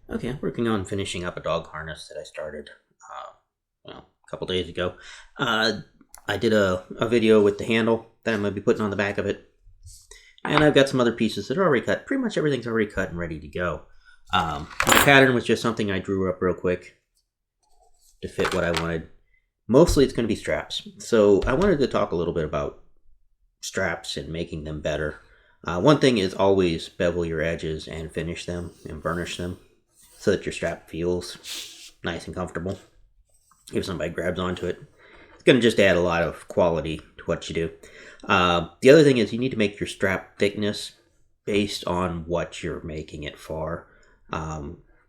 Okay, I'm working on finishing up a dog harness that I started, a couple days ago. Uh, I did a video with the handle that I'm going to be putting on the back of it, and I've got some other pieces that are already cut. Pretty much everything's already cut and ready to go. My pattern was just something I drew up real quick to fit what I wanted. Mostly it's going to be straps. So I wanted to talk a little bit about straps and making them better. One thing is always bevel your edges and finish them and burnish them so that your strap feels nice and comfortable. If somebody grabs onto it, it's going to just add a lot of quality to what you do. The other thing is you need to make your strap thickness based on what you're making it for.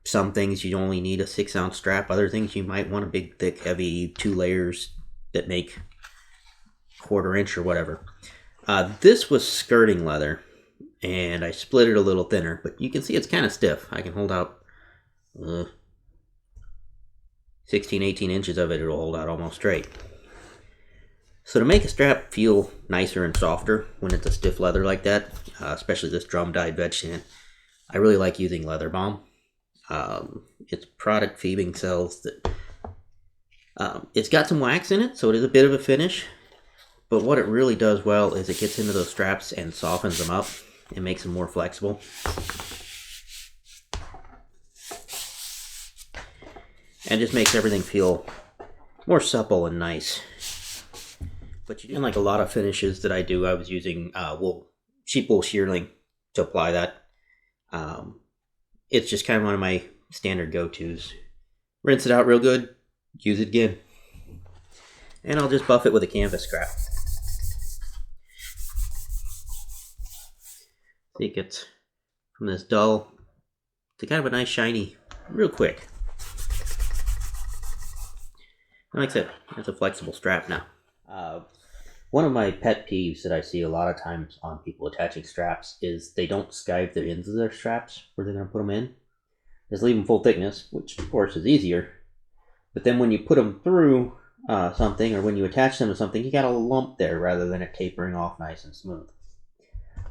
Some things you only need a 6-ounce strap. Other things you might want a big, thick, heavy 2 layers that make 1/4 inch or whatever. This was skirting leather, and I split it a little thinner, but you can see it's kind of stiff. I can hold out 16, 18 inches of it. It'll hold out almost straight. So to make a strap feel nicer and softer when it's a stiff leather like that, especially this drum dyed veg tan, I really like using leather balm. It's product Phoebing cells that it's got some wax in it, so it is a bit of a finish. But what it really does well is it gets into those straps and softens them up and makes them more flexible. And just makes everything feel more supple and nice. But you do, like a lot of finishes that I do, I was using sheep wool shearling to apply that. It's just kind of one of my standard go-tos. Rinse it out real good, use it again. And I'll just buff it with a canvas scrap. See, it gets from this dull to kind of a nice shiny real quick. And like I said, it's a flexible strap now. One of my pet peeves that I see a lot of times on people attaching straps is they don't skive the ends of their straps where they're going to put them in. Just leave them full thickness, which of course is easier. But then when you put them through something, or when you attach them to something, you got a lump there rather than it tapering off nice and smooth.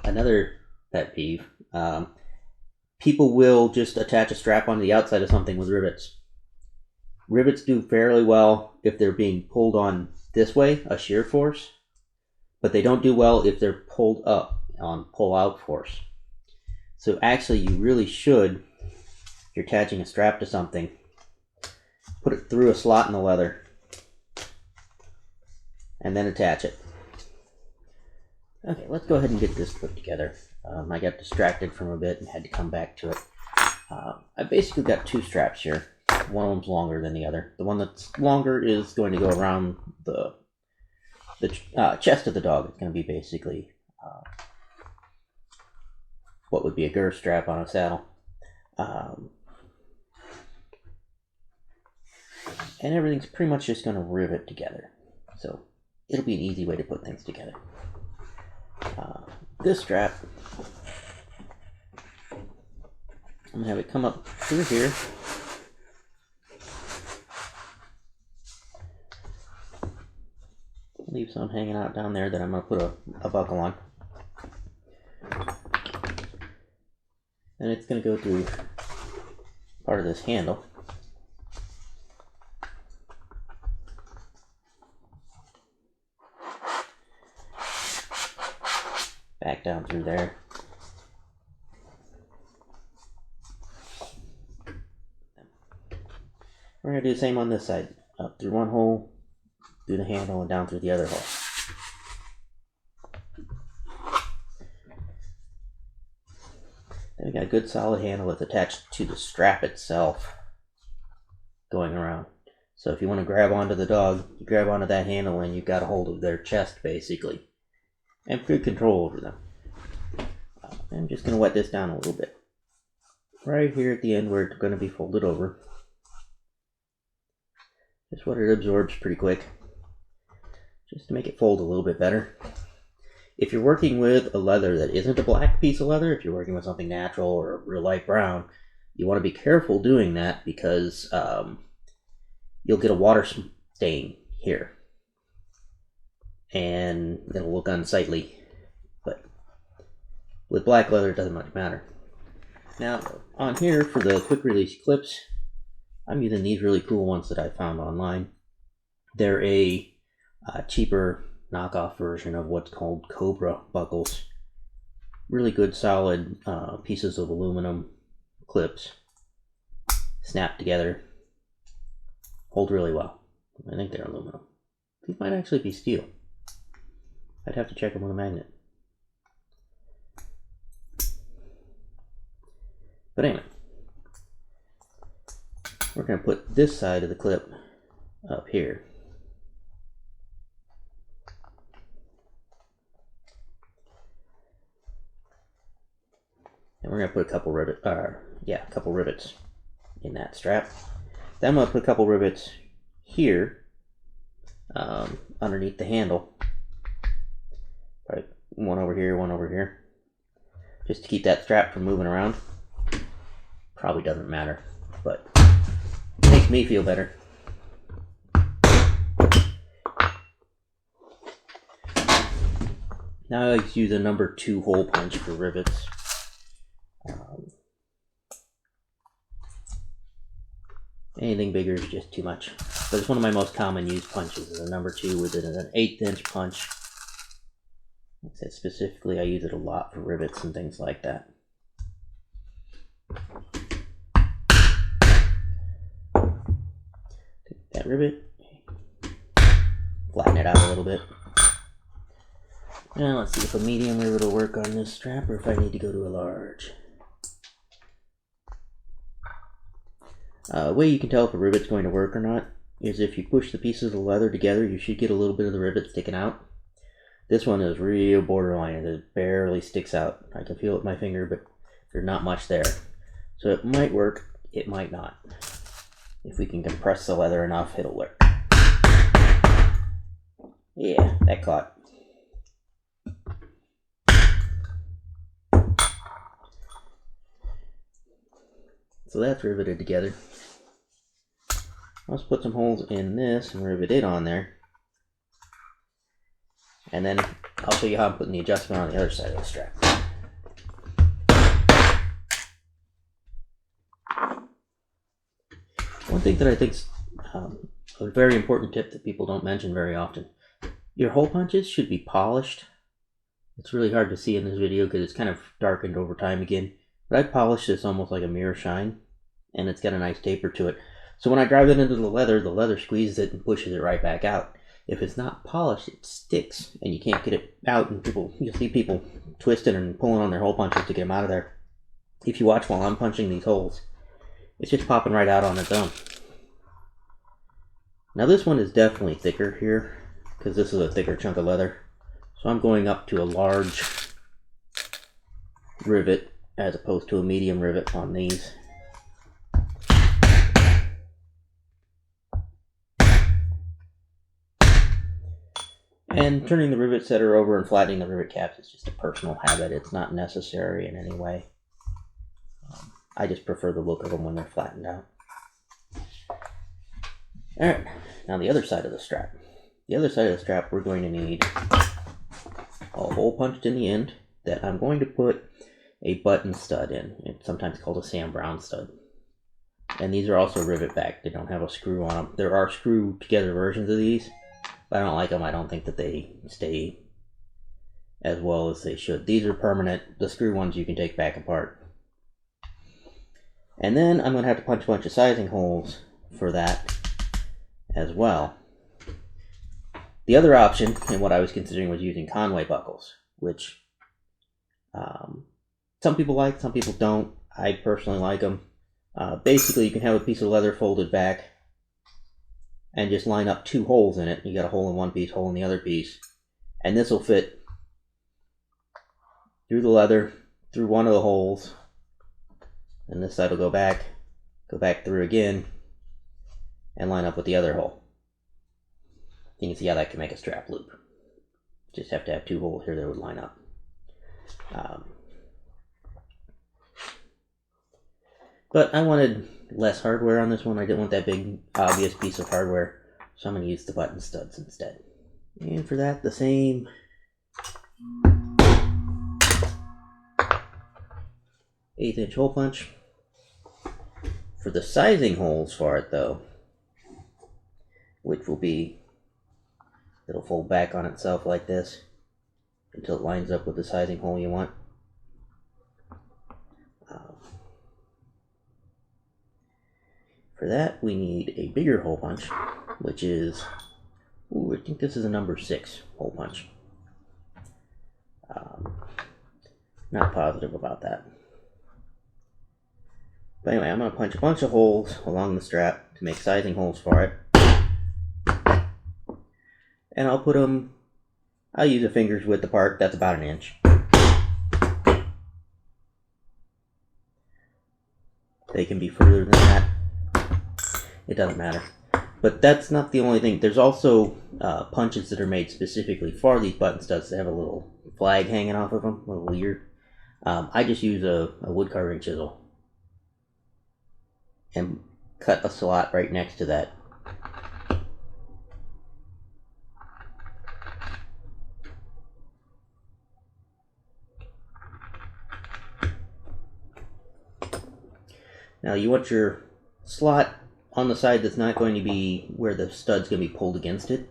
Another pet peeve, people will just attach a strap on the outside of something with rivets. Rivets do fairly well if they're being pulled on this way, a shear force, but they don't do well if they're pulled up on pull-out force. So actually you really should, if you're attaching a strap to something, put it through a slot in the leather and then attach it. Okay, let's go ahead and get this put together. I got distracted from a bit and had to come back to it. I basically got 2 straps here. One of them's longer than the other. The one that's longer is going to go around the chest of the dog. It's going to be basically what would be a girth strap on a saddle. And everything's pretty much just going to rivet together. So it'll be an easy way to put things together. This strap, I'm going to have it come up through here. Leave some hanging out down there that I'm going to put a buckle on. And it's going to go through part of this handle. Back down through there. We're going to do the same on this side. Up through one hole, through the handle, and down through the other hole. Then we got a good solid handle that's attached to the strap itself going around. So if you want to grab onto the dog, you grab onto that handle and you've got a hold of their chest basically. And good control over them. I'm just going to wet this down a little bit. Right here at the end where it's going to be folded over. Just what it absorbs pretty quick. Just to make it fold a little bit better. If you're working with a leather that isn't a black piece of leather, if you're working with something natural or a real light brown, you want to be careful doing that because you'll get a water stain here. And it'll look unsightly. But with black leather, it doesn't much matter. Now, on here for the quick release clips, I'm using these really cool ones that I found online. They're a cheaper knockoff version of what's called Cobra buckles. Really good solid pieces of aluminum clips, snap together, hold really well. I think they're aluminum. These might actually be steel. I'd have to check them with a magnet. But anyway, we're going to put this side of the clip up here. And we're going to put a couple rivets in that strap. Then I'm going to put a couple rivets here underneath the handle. Right, one over here, just to keep that strap from moving around. Probably doesn't matter, but it makes me feel better. Now I use a number 2 hole punch for rivets. Anything bigger is just too much. But it's one of my most common used punches is a number 2 with an 1/8 inch punch. Like I said, specifically, I use it a lot for rivets and things like that. Take that rivet, flatten it out a little bit. Now let's see if a medium rivet will work on this strap or if I need to go to a large. The way you can tell if a rivet's going to work or not is if you push the pieces of leather together, you should get a little bit of the rivet sticking out. This one is real borderline. It barely sticks out. I can feel it with my finger, but there's not much there. So it might work, it might not. If we can compress the leather enough, it'll work. Yeah, that caught. So that's riveted together. Let's put some holes in this and rivet it on there. And then I'll show you how I'm putting the adjustment on the other side of the strap. One thing that I think is a very important tip that people don't mention very often. Your hole punches should be polished. It's really hard to see in this video because it's kind of darkened over time again. But I polished this almost like a mirror shine. And it's got a nice taper to it. So when I drive it into the leather squeezes it and pushes it right back out. If it's not polished, it sticks and you can't get it out, and you'll see people twisting and pulling on their hole punches to get them out of there. If you watch while I'm punching these holes, it's just popping right out on its own. Now this one is definitely thicker here because this is a thicker chunk of leather. So I'm going up to a large rivet as opposed to a medium rivet on these. And turning the rivet setter over and flattening the rivet caps is just a personal habit. It's not necessary in any way. I just prefer the look of them when they're flattened out. Alright, now the other side of the strap. The other side of the strap we're going to need a hole punched in the end that I'm going to put a button stud in. It's sometimes called a Sam Brown stud. And these are also rivet back. They don't have a screw on them. There are screw together versions of these. I don't like them. I don't think that they stay as well as they should. These are permanent. The screw ones you can take back apart. And then I'm going to have to punch a bunch of sizing holes for that as well. The other option, and what I was considering, was using Conway Buckles, which some people like, some people don't. I personally like them. Basically, you can have a piece of leather folded back and just line up 2 holes in it. You got a hole in one piece, hole in the other piece. And this will fit through the leather, through one of the holes. And this side will go back through again, and line up with the other hole. You can see how that can make a strap loop. Just have to have 2 holes here that would line up. But I wanted less hardware on this one. I didn't want that big, obvious piece of hardware. So I'm going to use the button studs instead. And for that, the same 1/8 1/8" hole punch. For the sizing holes for it though, which will be, it'll fold back on itself like this until it lines up with the sizing hole you want. For that, we need a bigger hole punch, which is, I think this is a number 6 hole punch. Not positive about that. But anyway, I'm going to punch a bunch of holes along the strap to make sizing holes for it. And I'll put them, I'll use a finger's width apart, that's about 1 inch. They can be further than that. It doesn't matter. But that's not the only thing. There's also punches that are made specifically for these button studs that have a little flag hanging off of them, a little ear. I just use a wood carving chisel and cut a slot right next to that. Now you want your slot on the side that's not going to be where the stud's going to be pulled against it.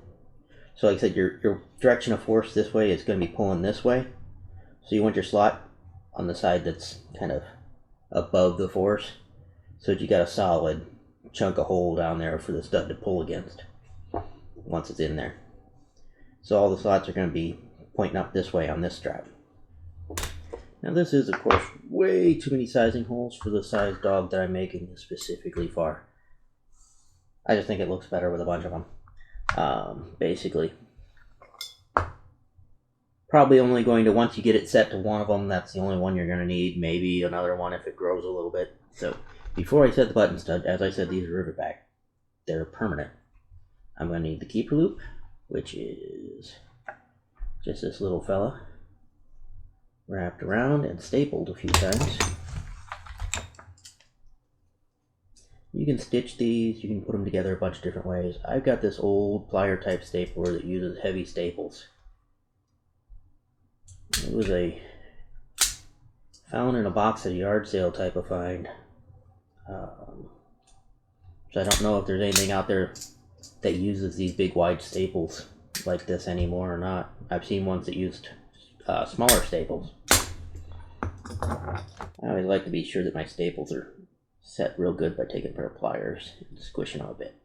So like I said, your direction of force this way is going to be pulling this way. So you want your slot on the side that's kind of above the force, so that you got a solid chunk of hole down there for the stud to pull against once it's in there. So all the slots are going to be pointing up this way on this strap. Now this is, of course, way too many sizing holes for the size dog that I'm making this specifically for. I just think it looks better with a bunch of them. Basically, probably only going to, once you get it set to one of them, that's the only one you're going to need. Maybe another one if it grows a little bit. So before I set the button stud, as I said, these are rivet back. They're permanent. I'm going to need the keeper loop, which is just this little fella wrapped around and stapled a few times. You can stitch these, you can put them together a bunch of different ways. I've got this old plier type stapler that uses heavy staples. It was found in a box at a yard sale type of find. So I don't know if there's anything out there that uses these big wide staples like this anymore or not. I've seen ones that used smaller staples. I always like to be sure that my staples are set real good by taking a pair of pliers and squishing them a bit.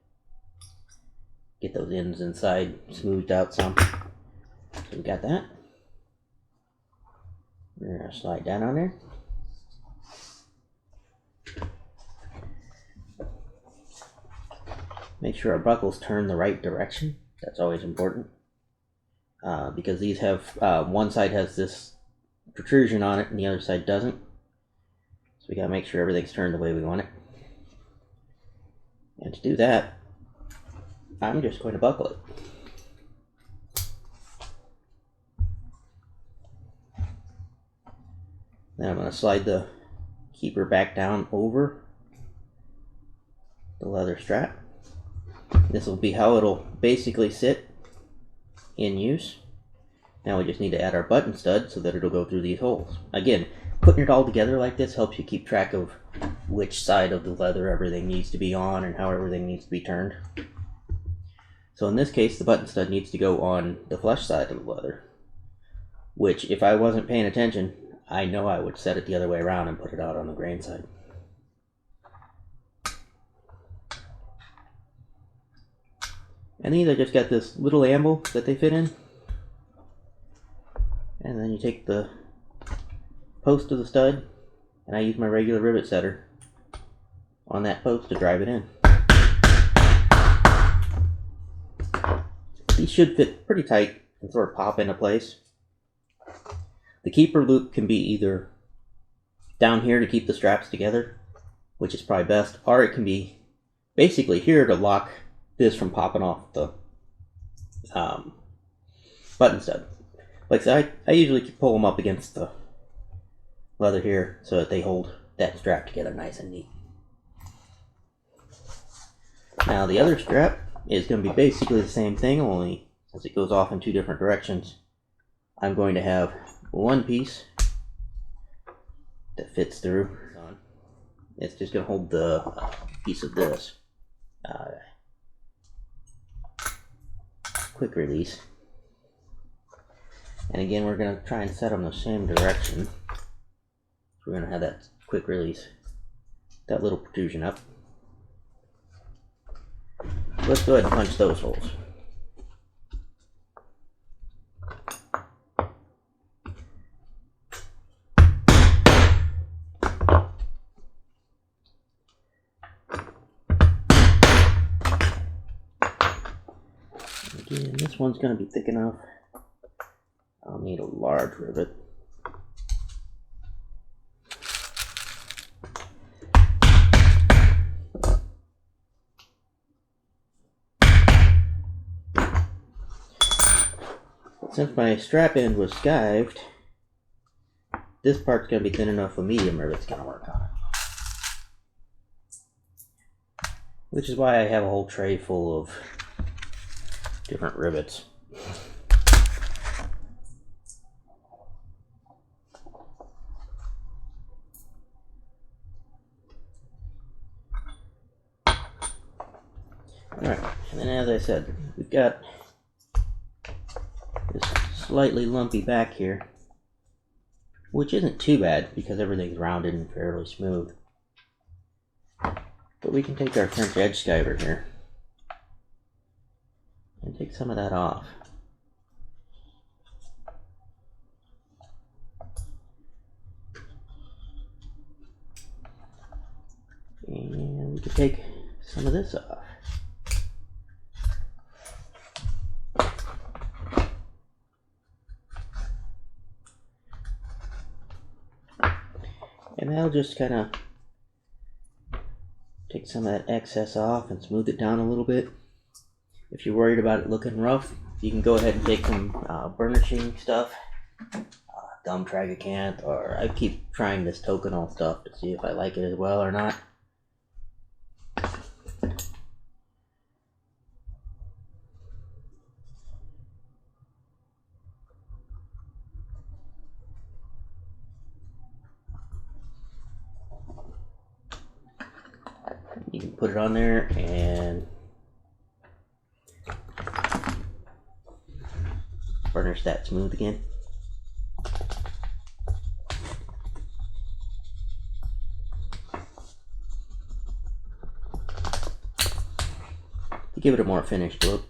Get those ends inside smoothed out some. So we got that. We're going to slide that on there. Make sure our buckles turn the right direction. That's always important. Because these have, one side has this protrusion on it and the other side doesn't. So we gotta make sure everything's turned the way we want it. And to do that, I'm just going to buckle it. Then I'm going to slide the keeper back down over the leather strap. This will be how it'll basically sit in use. Now we just need to add our button stud so that it'll go through these holes. Again, putting it all together like this helps you keep track of which side of the leather everything needs to be on and how everything needs to be turned. So in this case, the button stud needs to go on the flush side of the leather, which if I wasn't paying attention, I know I would set it the other way around and put it out on the grain side. And these I just got this little amble that they fit in. And then you take the post of the stud, and I use my regular rivet setter on that post to drive it in. These should fit pretty tight and sort of pop into place. The keeper loop can be either down here to keep the straps together, which is probably best, or it can be basically here to lock this from popping off the button stud. Like I said, I usually pull them up against the leather here so that they hold that strap together nice and neat. Now the other strap is going to be basically the same thing, only since it goes off in two different directions, I'm going to have one piece that fits through. It's just going to hold the piece of this quick release. And again, we're going to try and set them the same direction. We're going to have that quick release, that little protrusion up. Let's go ahead and punch those holes. Again, this one's going to be thick enough. I'll need a large rivet. Since my strap end was skived, this part's going to be thin enough a medium rivet's going to work on it. Which is why I have a whole tray full of different rivets. Alright, and then as I said, we've got this slightly lumpy back here, which isn't too bad because everything's rounded and fairly smooth. But we can take our French edge skiver here and take some of that off. And we can take some of this off. And that'll just kind of take some of that excess off and smooth it down a little bit. If you're worried about it looking rough, you can go ahead and take some burnishing stuff, gum tragacanth, or I keep trying this toconol stuff to see if I like it as well or not. You can put it on there and burnish that smooth again. To give it a more finished look,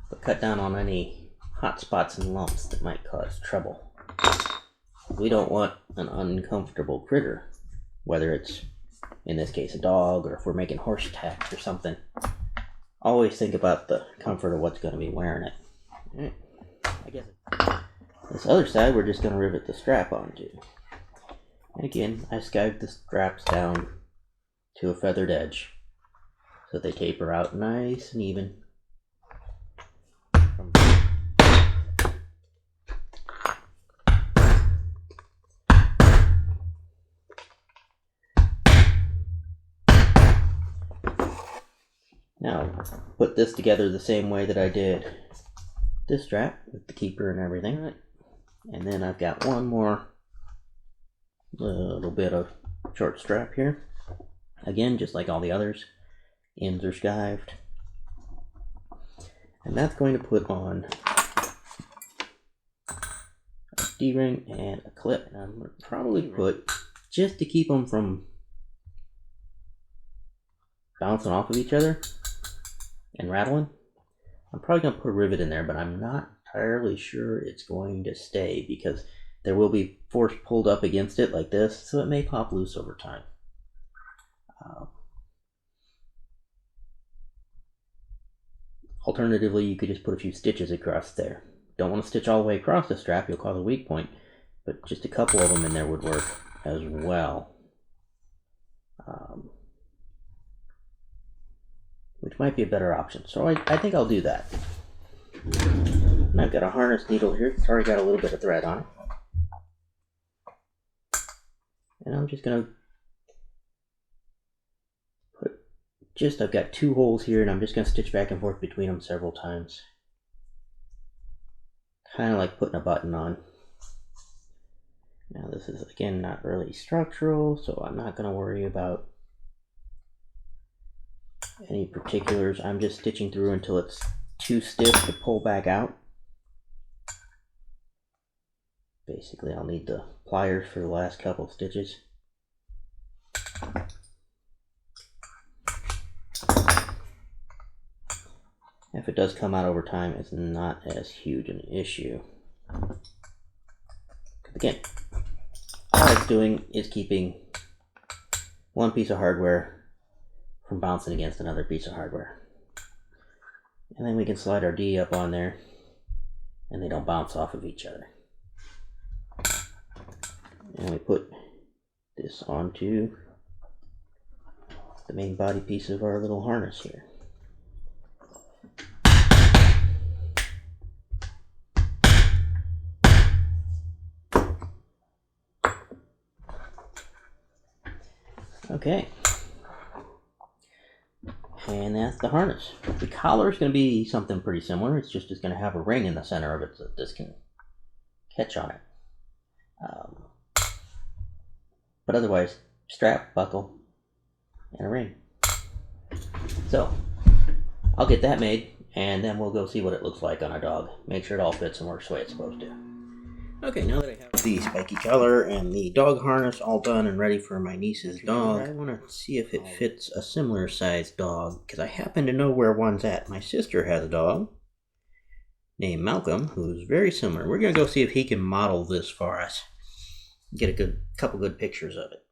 but cut down on any hot spots and lumps that might cause trouble. We don't want an uncomfortable critter, whether it's in this case a dog, or if we're making horse tacks or something. Always think about the comfort of what's going to be wearing it. I guess this other side we're just going to rivet the strap onto. And again, I skived the straps down to a feathered edge so they taper out nice and even. Now, put this together the same way that I did this strap with the keeper and everything. And then I've got one more little bit of short strap here. Again, just like all the others, ends are skived. And that's going to put on a D-ring and a clip. And I'm going to probably put, just to keep them from bouncing off of each other and rattling, I'm probably going to put a rivet in there, but I'm not entirely sure it's going to stay because there will be force pulled up against it like this, so it may pop loose over time. Alternatively, you could just put a few stitches across there. Don't want to stitch all the way across the strap, you'll cause a weak point, but just a couple of them in there would work as well. Which might be a better option. So I think I'll do that. And I've got a harness needle here. It's already got a little bit of thread on it. And I'm just going to put I've got two holes here, and I'm just going to stitch back and forth between them several times. Kind of like putting a button on. Now this is, again, not really structural, so I'm not going to worry about any particulars. I'm just stitching through until it's too stiff to pull back out. Basically, I'll need the pliers for the last couple stitches. If it does come out over time, it's not as huge an issue. Again, all it's doing is keeping one piece of hardware from bouncing against another piece of hardware. And then we can slide our D up on there and they don't bounce off of each other. And we put this onto the main body piece of our little harness here. Okay, and that's the harness. The collar is going to be something pretty similar. It's just going to have a ring in the center of it so that this can catch on it. But otherwise, strap, buckle, and a ring. So, I'll get that made, and then we'll go see what it looks like on a dog. Make sure it all fits and works the way it's supposed to. Okay, now that I have the spiky collar and the dog harness all done and ready for my niece's dog, I want to see if it fits a similar sized dog, because I happen to know where one's at. My sister has a dog named Malcolm, who's very similar. We're going to go see if he can model this for us. Get a couple good pictures of it.